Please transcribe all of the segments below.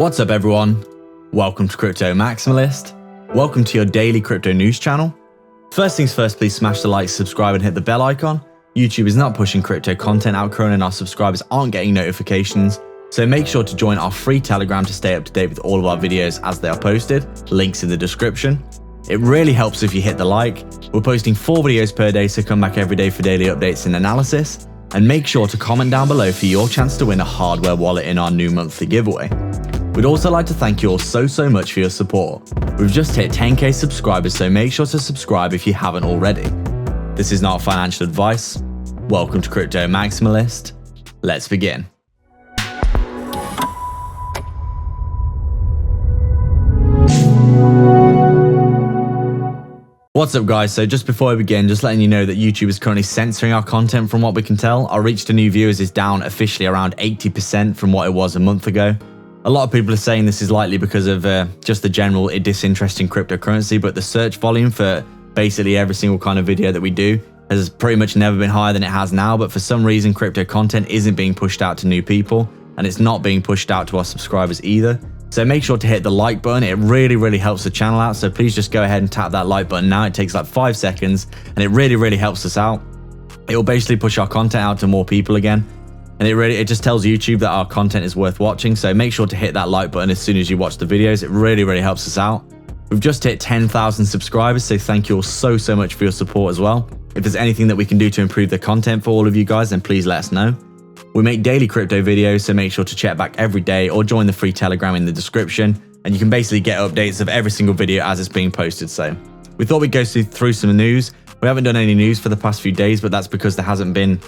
What's up everyone? Welcome to Crypto Maximalist. Welcome to your daily crypto news channel. First things first, please smash the like, subscribe and hit the bell icon. YouTube is not pushing crypto content out currently and our subscribers aren't getting notifications. So make sure to join our free Telegram to stay up to date with all of our videos as they are posted. Links in the description. It really helps if you hit the like. We're posting 4 videos per day, so come back every day for daily updates and analysis. And make sure to comment down below for your chance to win a hardware wallet in our new monthly giveaway. We'd also like to thank you all so much for your support. We've just hit 10k subscribers, so make sure to subscribe if you haven't already. This is not financial advice. Welcome to Crypto Maximalist. Let's begin. What's up guys, so just before we begin, just letting you know that YouTube is currently censoring our content from what we can tell. Our reach to new viewers is down officially around 80% from what it was a month ago. A lot of people are saying this is likely because of just the general disinterest in cryptocurrency, but the search volume for basically every single kind of video that we do has pretty much never been higher than it has now, but for some reason crypto content isn't being pushed out to new people, and it's not being pushed out to our subscribers either. So make sure to hit the like button. It really helps the channel out, so please just go ahead and tap that like button now. It takes like 5 seconds and it really helps us out. It will basically push our content out to more people again, and it just tells YouTube that our content is worth watching. So make sure to hit that like button as soon as you watch the videos. It really helps us out. We've just hit 10,000 subscribers, so thank you all so much for your support as well. If there's anything that we can do to improve the content for all of you guys, then please let us know. We make daily crypto videos, so make sure to check back every day or join the free Telegram in the description, and you can basically get updates of every single video as it's being posted. So we thought we'd go through some news. We haven't done any news for the past few days, but that's because there hasn't been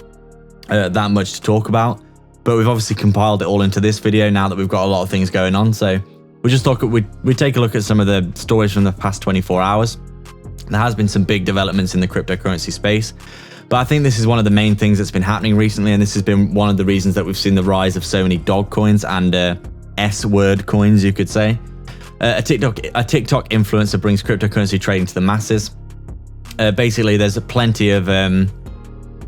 that much to talk about. But we've obviously compiled it all into this video now that we've got a lot of things going on. So we take a look at some of the stories from the past 24 hours. There has been some big developments in the cryptocurrency space, but I think this is one of the main things that's been happening recently, and this has been one of the reasons that we've seen the rise of so many dog coins and S-word coins, you could say. A TikTok influencer brings cryptocurrency trading to the masses. Basically, there's plenty of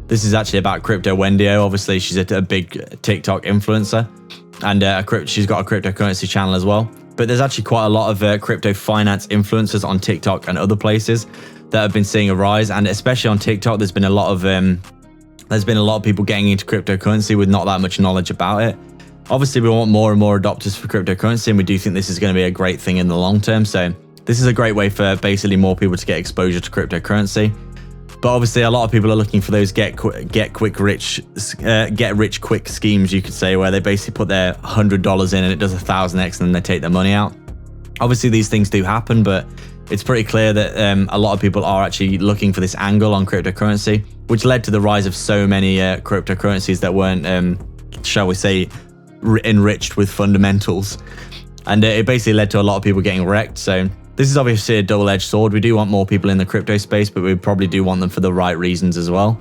this is actually about Crypto Wendio. Obviously, she's a big TikTok influencer, and she's got a cryptocurrency channel as well. But there's actually quite a lot of crypto finance influencers on TikTok and other places that have been seeing a rise, and especially on TikTok, there's been a lot of people getting into cryptocurrency with not that much knowledge about it. Obviously, we want more and more adopters for cryptocurrency, and we do think this is going to be a great thing in the long term. So this is a great way for basically more people to get exposure to cryptocurrency. But obviously, a lot of people are looking for those get rich quick schemes, you could say, where they basically put their $100 in and it does 1,000x, and then they take their money out. Obviously, these things do happen, but it's pretty clear that a lot of people are actually looking for this angle on cryptocurrency, which led to the rise of so many cryptocurrencies that weren't, shall we say, enriched with fundamentals. And it basically led to a lot of people getting wrecked. So this is obviously a double-edged sword. We do want more people in the crypto space, but we probably do want them for the right reasons as well.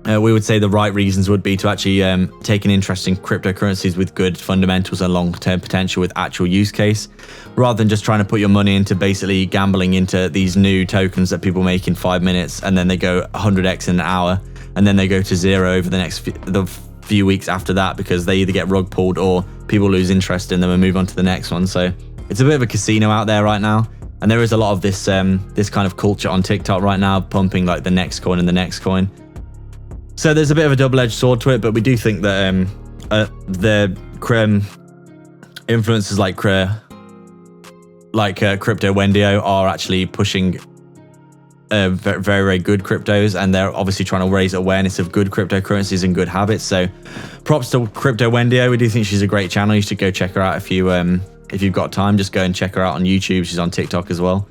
We would say the right reasons would be to actually take an interest in cryptocurrencies with good fundamentals and long-term potential with actual use case, rather than just trying to put your money into basically gambling into these new tokens that people make in 5 minutes, and then they go 100x in an hour, and then they go to zero over the next few weeks after that, because they either get rug pulled or people lose interest in them and move on to the next one. So it's a bit of a casino out there right now, and there is a lot of this this kind of culture on TikTok right now, pumping like the next coin and the next coin. So there's a bit of a double-edged sword to it, but we do think that the influencers like Crypto Wendio are actually pushing very good cryptos, and they're obviously trying to raise awareness of good cryptocurrencies and good habits. So props to Crypto Wendio. We do think she's a great channel. You should go check her out if you've got time. Just go and check her out on YouTube. She's on TikTok as well.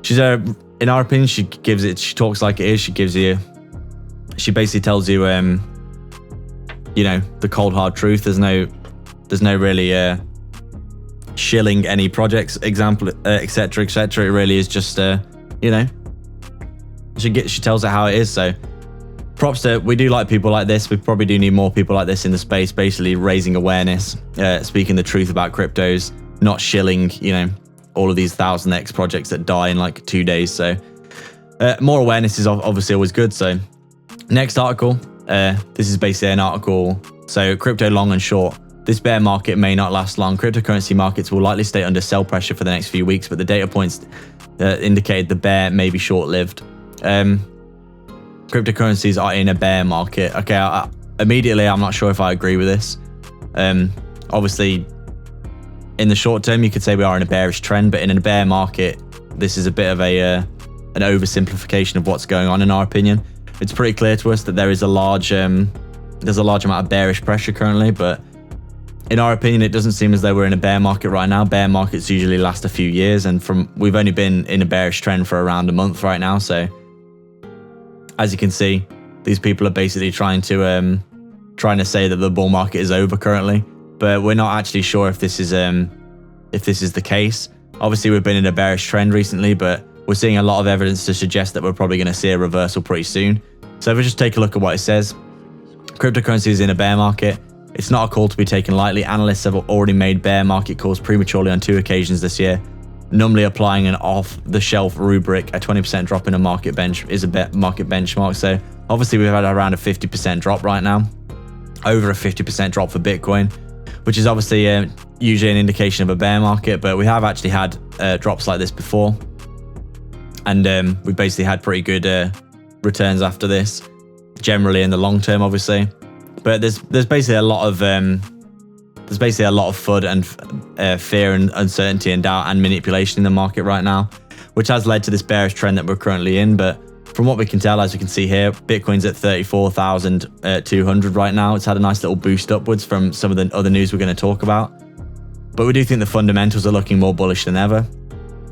She's in our opinion, she talks like it is. She basically tells you, you know, the cold hard truth. There's no really shilling any projects, example, etc. It really is just, you know, she tells it how it is. So props to, we do like people like this. We probably do need more people like this in the space, basically raising awareness, speaking the truth about cryptos, not shilling, you know, all of these 1,000x projects that die in like 2 days. So more awareness is obviously always good. So next article, this is basically an article. So crypto long and short. This bear market may not last long. Cryptocurrency markets will likely stay under sell pressure for the next few weeks, but the data points indicated the bear may be short-lived. Cryptocurrencies are in a bear market. Okay, immediately, I'm not sure if I agree with this. Obviously, in the short term, you could say we are in a bearish trend, but in a bear market, this is a bit of an oversimplification of what's going on, in our opinion. It's pretty clear to us that there is a large amount of bearish pressure currently, but in our opinion, it doesn't seem as though we're in a bear market right now. Bear markets usually last a few years, and we've only been in a bearish trend for around a month right now. So, as you can see, these people are basically trying to say that the bull market is over currently, but we're not actually sure if this is the case. Obviously, we've been in a bearish trend recently, but we're seeing a lot of evidence to suggest that we're probably going to see a reversal pretty soon. So if we just take a look at what it says, cryptocurrency is in a bear market. It's not a call to be taken lightly. Analysts have already made bear market calls prematurely on 2 occasions this year. Normally applying an off-the-shelf rubric, a 20% drop in a market market benchmark. So obviously we've had around a 50% drop right now, over a 50% drop for Bitcoin, which is obviously usually an indication of a bear market, but we have actually had drops like this before. And we basically had pretty good returns after this, generally in the long term, obviously. But there's basically a lot of FUD and fear and uncertainty and doubt and manipulation in the market right now, which has led to this bearish trend that we're currently in. But from what we can tell, as we can see here, Bitcoin's at 34,200 right now. It's had a nice little boost upwards from some of the other news we're going to talk about. But we do think the fundamentals are looking more bullish than ever.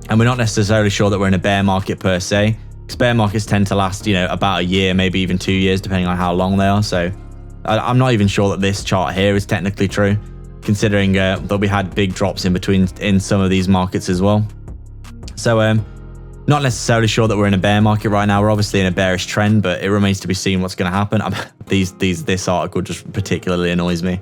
And we're not necessarily sure that we're in a bear market per se, because bear markets tend to last, about a year, maybe even 2 years, depending on how long they are. So I'm not even sure that this chart here is technically true, considering that we had big drops in some of these markets as well. So not necessarily sure that we're in a bear market right now. We're obviously in a bearish trend, but it remains to be seen what's going to happen. This article just particularly annoys me.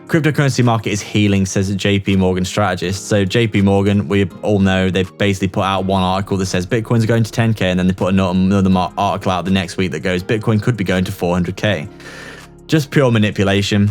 Cryptocurrency market is healing, says a JP Morgan strategist. So JP Morgan, we all know, they've basically put out one article that says Bitcoin's going to 10K, and then they put another article out the next week that goes Bitcoin could be going to 400K. Just pure manipulation.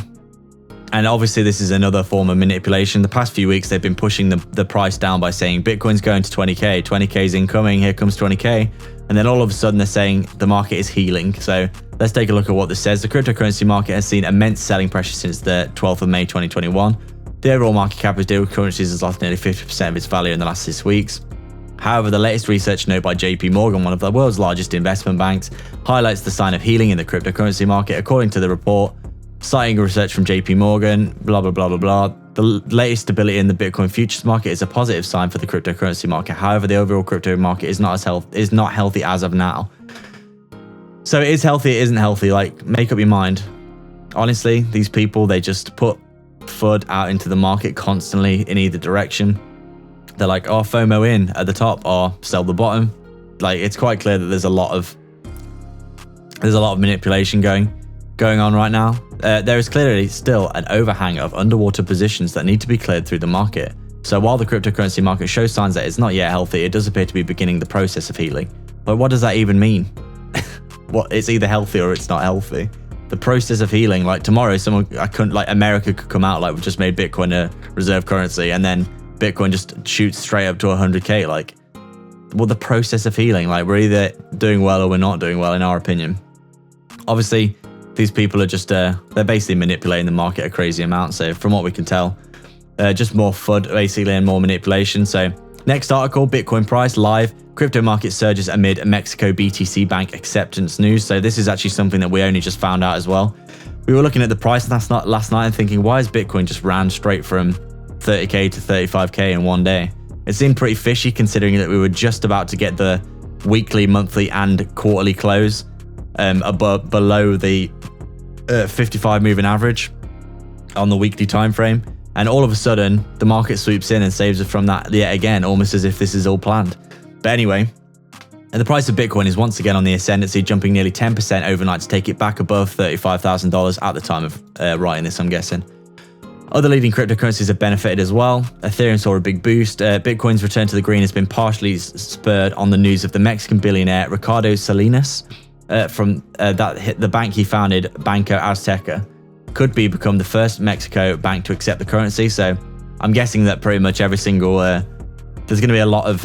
And obviously this is another form of manipulation. The past few weeks, they've been pushing the price down by saying Bitcoin's going to 20K, 20K is incoming, here comes 20K. And then all of a sudden they're saying the market is healing. So let's take a look at what this says. The cryptocurrency market has seen immense selling pressure since the 12th of May 2021. The overall market cap of digital currencies has lost nearly 50% of its value in the last 6 weeks. However, the latest research note by JP Morgan, one of the world's largest investment banks, highlights the sign of healing in the cryptocurrency market. According to the report, citing research from JP Morgan, blah, blah, blah, blah, blah, the latest stability in the Bitcoin futures market is a positive sign for the cryptocurrency market. However, the overall crypto market is not healthy as of now. So it is healthy, it isn't healthy. Like, make up your mind. Honestly, these people, they just put FUD out into the market constantly in either direction. They're like, oh, FOMO in at the top or sell the bottom. Like, it's quite clear that there's a lot of manipulation going on right now. There is clearly still an overhang of underwater positions that need to be cleared through the market. So while the cryptocurrency market shows signs that it's not yet healthy, it does appear to be beginning the process of healing. But what does that even mean? What, it's either healthy or it's not healthy. The process of healing, like tomorrow, America could come out like we've just made Bitcoin a reserve currency, and then Bitcoin just shoots straight up to 100K. Like, well, the process of healing, like, we're either doing well or we're not doing well, in our opinion. Obviously, these people are just, they're basically manipulating the market a crazy amount. So from what we can tell, just more FUD basically and more manipulation. So next article, Bitcoin price live, crypto market surges amid Mexico BTC bank acceptance news. So this is actually something that we only just found out as well. We were looking at the price last night and thinking, why is Bitcoin just ran straight from 30K to 35K in one day? It seemed pretty fishy considering that we were just about to get the weekly, monthly and quarterly close below the 55 moving average on the weekly time frame, and all of a sudden the market swoops in and saves us from that yet again, almost as if this is all planned. But anyway, and the price of Bitcoin is once again on the ascendancy, jumping nearly 10% overnight to take it back above $35,000 at the time of writing this, I'm guessing. Other leading cryptocurrencies have benefited as well. Ethereum saw a big boost. Bitcoin's return to the green has been partially spurred on the news of the Mexican billionaire Ricardo Salinas from the bank he founded, Banco Azteca. could become the first Mexico bank to accept the currency. So I'm guessing that pretty much every single there's going to be a lot of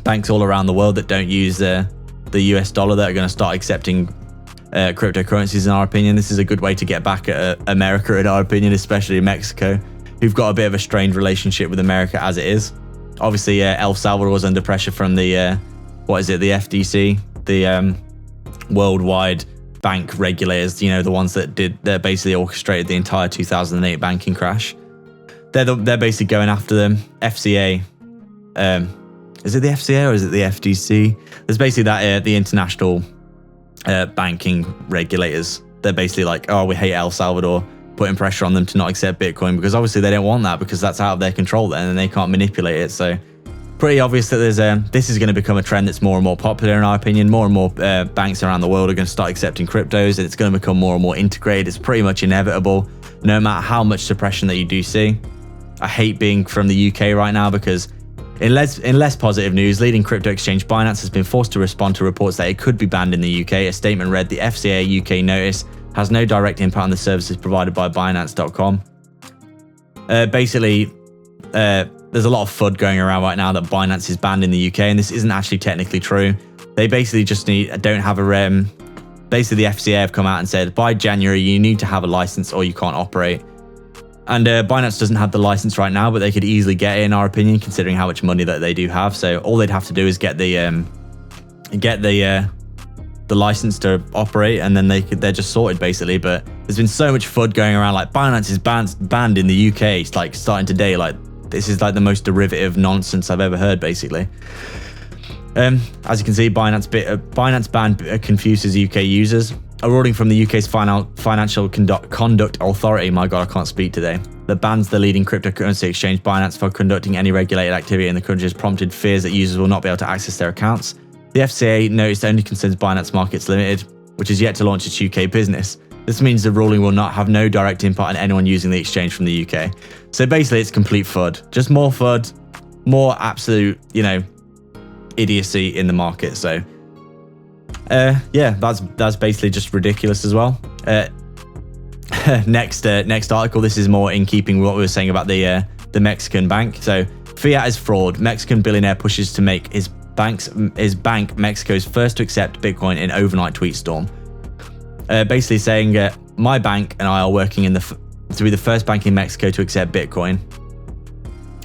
banks all around the world that don't use the US dollar that are going to start accepting cryptocurrencies. In our opinion, this is a good way to get back at America, in our opinion, especially Mexico, who've got a bit of a strained relationship with America as it is. Obviously, El Salvador was under pressure from the the FDC, the worldwide bank regulators, you know, the ones that basically orchestrated the entire 2008 banking crash. They're basically going after them. FCA, is it the FCA or is it the FDC? There's basically that the international banking regulators. They're basically like, oh, we hate El Salvador, putting pressure on them to not accept Bitcoin, because obviously they don't want that, because that's out of their control then and they can't manipulate it. So pretty obvious that this is going to become a trend that's more and more popular, in our opinion. More and more banks around the world are going to start accepting cryptos, and it's going to become more and more integrated. It's pretty much inevitable, no matter how much suppression that you do see. I hate being from the UK right now, because in less positive news, leading crypto exchange Binance has been forced to respond to reports that it could be banned in the UK. A statement read, "The FCA UK notice has no direct impact on the services provided by Binance.com." Basically, there's a lot of FUD going around right now that Binance is banned in the UK, and this isn't actually technically true. They basically just don't have a basically the FCA have come out and said, by January, you need to have a license or you can't operate. And Binance doesn't have the license right now, but they could easily get it, in our opinion, considering how much money that they do have. So all they'd have to do is get the license to operate, and then they're just sorted, basically. But there's been so much FUD going around, like Binance is banned in the UK. It's like starting today. Like, this is like the most derivative nonsense I've ever heard, basically. As you can see, Binance ban confuses UK users. A ruling from the UK's Financial Conduct Authority, my God, I can't speak today, that bans the leading cryptocurrency exchange Binance for conducting any regulated activity in the country has prompted fears that users will not be able to access their accounts. The FCA notice only concerns Binance Markets Limited, which is yet to launch its UK business. This means the ruling will have no direct impact on anyone using the exchange from the UK. So basically, it's complete FUD. Just more FUD, more absolute, idiocy in the market. So yeah, that's basically just ridiculous as well. Next article. This is more in keeping with what we were saying about the Mexican bank. So fiat is fraud. Mexican billionaire pushes to make his bank Mexico's first to accept Bitcoin in overnight tweet storm. Basically saying my bank and I are working to be the first bank in Mexico to accept Bitcoin.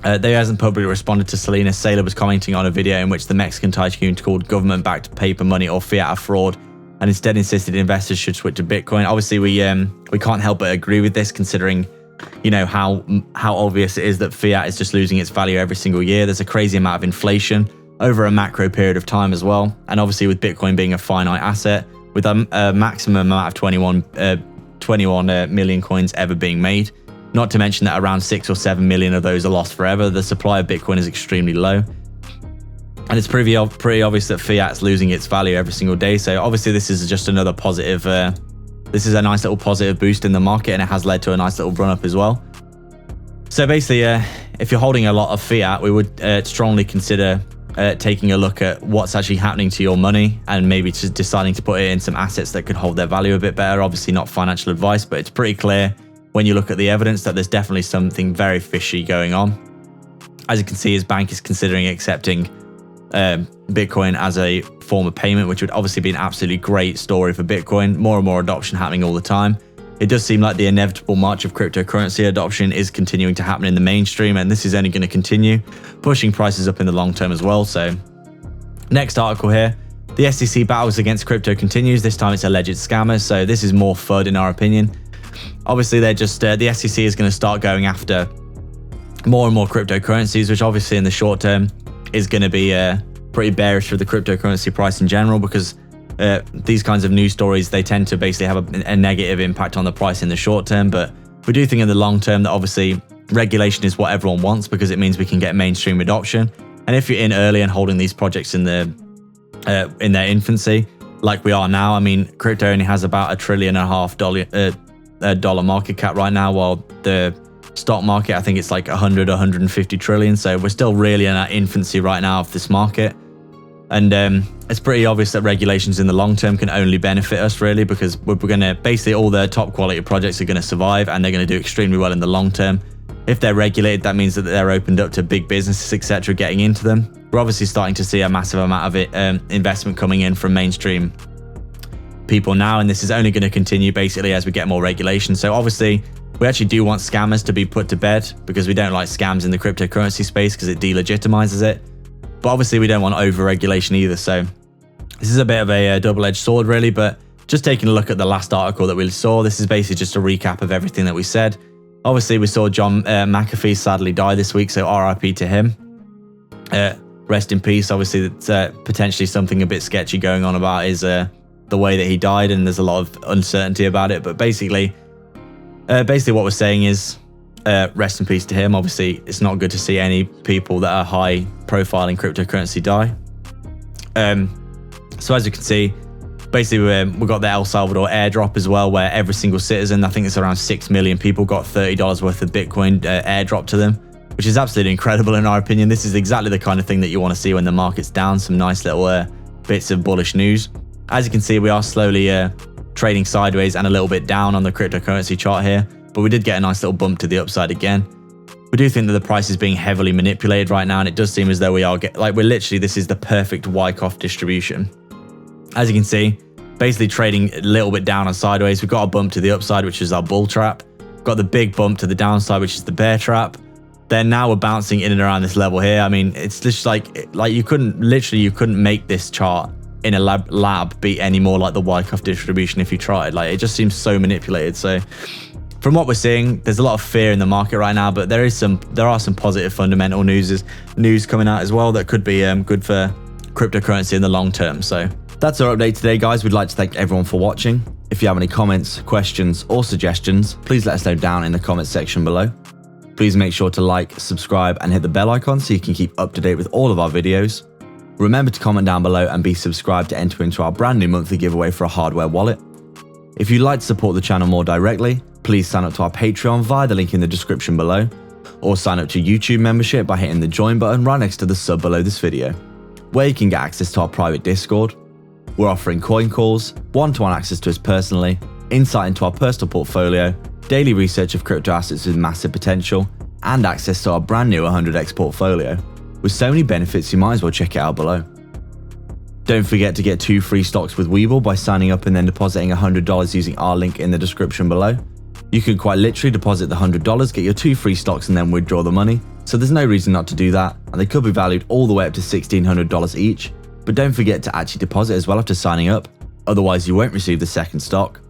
They hasn't publicly responded to Salinas. Saylor was commenting on a video in which the Mexican tycoon called government-backed paper money or fiat a fraud, and instead insisted investors should switch to Bitcoin. Obviously, we can't help but agree with this, considering how obvious it is that fiat is just losing its value every single year. There's a crazy amount of inflation over a macro period of time as well, and obviously with Bitcoin being a finite asset, with a maximum amount of 21 million coins ever being made. Not to mention that around 6 or 7 million of those are lost forever. The supply of Bitcoin is extremely low. And it's pretty obvious that fiat's losing its value every single day. So obviously this is just another positive, this is a nice little positive boost in the market, and it has led to a nice little run up as well. So basically, if you're holding a lot of fiat, we would strongly consider taking a look at what's actually happening to your money, and maybe just deciding to put it in some assets that could hold their value a bit better. Obviously not financial advice, but it's pretty clear when you look at the evidence that there's definitely something very fishy going on. As you can see, his bank is considering accepting Bitcoin as a form of payment, which would obviously be an absolutely great story for Bitcoin. More and more adoption happening all the time. It does seem like the inevitable march of cryptocurrency adoption is continuing to happen in the mainstream, and this is only going to continue, pushing prices up in the long term as well. So next article here. The SEC battles against crypto continues. This time it's alleged scammers. So this is more FUD, in our opinion. Obviously, they're just the SEC is going to start going after more and more cryptocurrencies, which obviously in the short term is going to be pretty bearish for the cryptocurrency price in general, because these kinds of news stories, they tend to basically have a negative impact on the price in the short term. But we do think in the long term that obviously regulation is what everyone wants, because it means we can get mainstream adoption. And if you're in early and holding these projects in their infancy, like we are now, I mean, crypto only has about $1.5 trillion market cap right now, while the stock market, I think it's like 150 trillion. So we're still really in our infancy right now of this market. And it's pretty obvious that regulations in the long term can only benefit us, really, because we're going to basically all the top quality projects are going to survive and they're going to do extremely well in the long term. If they're regulated, that means that they're opened up to big businesses, etc., getting into them. We're obviously starting to see a massive amount of investment coming in from mainstream people now, and this is only going to continue basically as we get more regulation. So obviously, we actually do want scammers to be put to bed, because we don't like scams in the cryptocurrency space because it delegitimizes it. But obviously, we don't want over-regulation either. So this is a bit of a double-edged sword, really. But just taking a look at the last article that we saw, this is basically just a recap of everything that we said. Obviously, we saw John McAfee sadly die this week, so RIP to him. Rest in peace. Obviously, that's potentially something a bit sketchy going on about is the way that he died, and there's a lot of uncertainty about it. But basically what we're saying is rest in peace to him. Obviously, it's not good to see any people that are high profile in cryptocurrency die. So as you can see, basically we got the El Salvador airdrop as well, where every single citizen, I think it's around 6 million people, got $30 worth of Bitcoin airdrop to them, which is absolutely incredible in our opinion. This is exactly the kind of thing that you want to see when the market's down, some nice little bits of bullish news. As you can see, we are slowly trading sideways and a little bit down on the cryptocurrency chart here, but we did get a nice little bump to the upside again. We do think that the price is being heavily manipulated right now, and it does seem as though we're literally, this is the perfect Wyckoff distribution. As you can see, basically trading a little bit down and sideways. We've got a bump to the upside, which is our bull trap. We've got the big bump to the downside, which is the bear trap. Then now we're bouncing in and around this level here. I mean, it's just like you couldn't make this chart in a lab beat any more like the Wyckoff distribution if you tried. Like, it just seems so manipulated. So from what we're seeing, there's a lot of fear in the market right now, but there are some positive fundamental news coming out as well that could be good for cryptocurrency in the long term. So that's our update today, guys. We'd like to thank everyone for watching. If you have any comments, questions, or suggestions, please let us know down in the comments section below. Please make sure to like, subscribe, and hit the bell icon so you can keep up to date with all of our videos. Remember to comment down below and be subscribed to enter into our brand new monthly giveaway for a hardware wallet. If you'd like to support the channel more directly, please sign up to our Patreon via the link in the description below, or sign up to YouTube membership by hitting the join button right next to the sub below this video, where you can get access to our private Discord. We're offering coin calls, one-to-one access to us personally, insight into our personal portfolio, daily research of crypto assets with massive potential, and access to our brand new 100x portfolio. With so many benefits, you might as well check it out below. Don't forget to get 2 free stocks with Webull by signing up and then depositing $100 using our link in the description below. You can quite literally deposit the $100, get your 2 free stocks, and then withdraw the money. So there's no reason not to do that, and they could be valued all the way up to $1,600 each. But don't forget to actually deposit as well after signing up, otherwise you won't receive the second stock.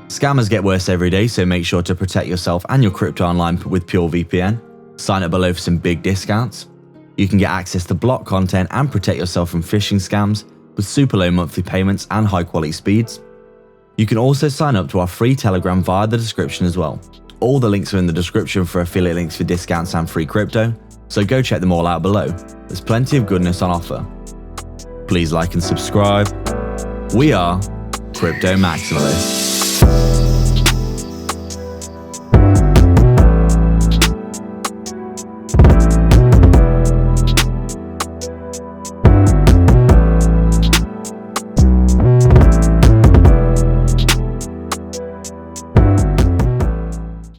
Scammers get worse every day, so make sure to protect yourself and your crypto online with PureVPN. Sign up below for some big discounts. You can get access to block content and protect yourself from phishing scams with super low monthly payments and high quality speeds. You can also sign up to our free Telegram via the description as well. All the links are in the description for affiliate links for discounts and free crypto, so go check them all out below. There's plenty of goodness on offer. Please like and subscribe. We are Crypto Maximalists.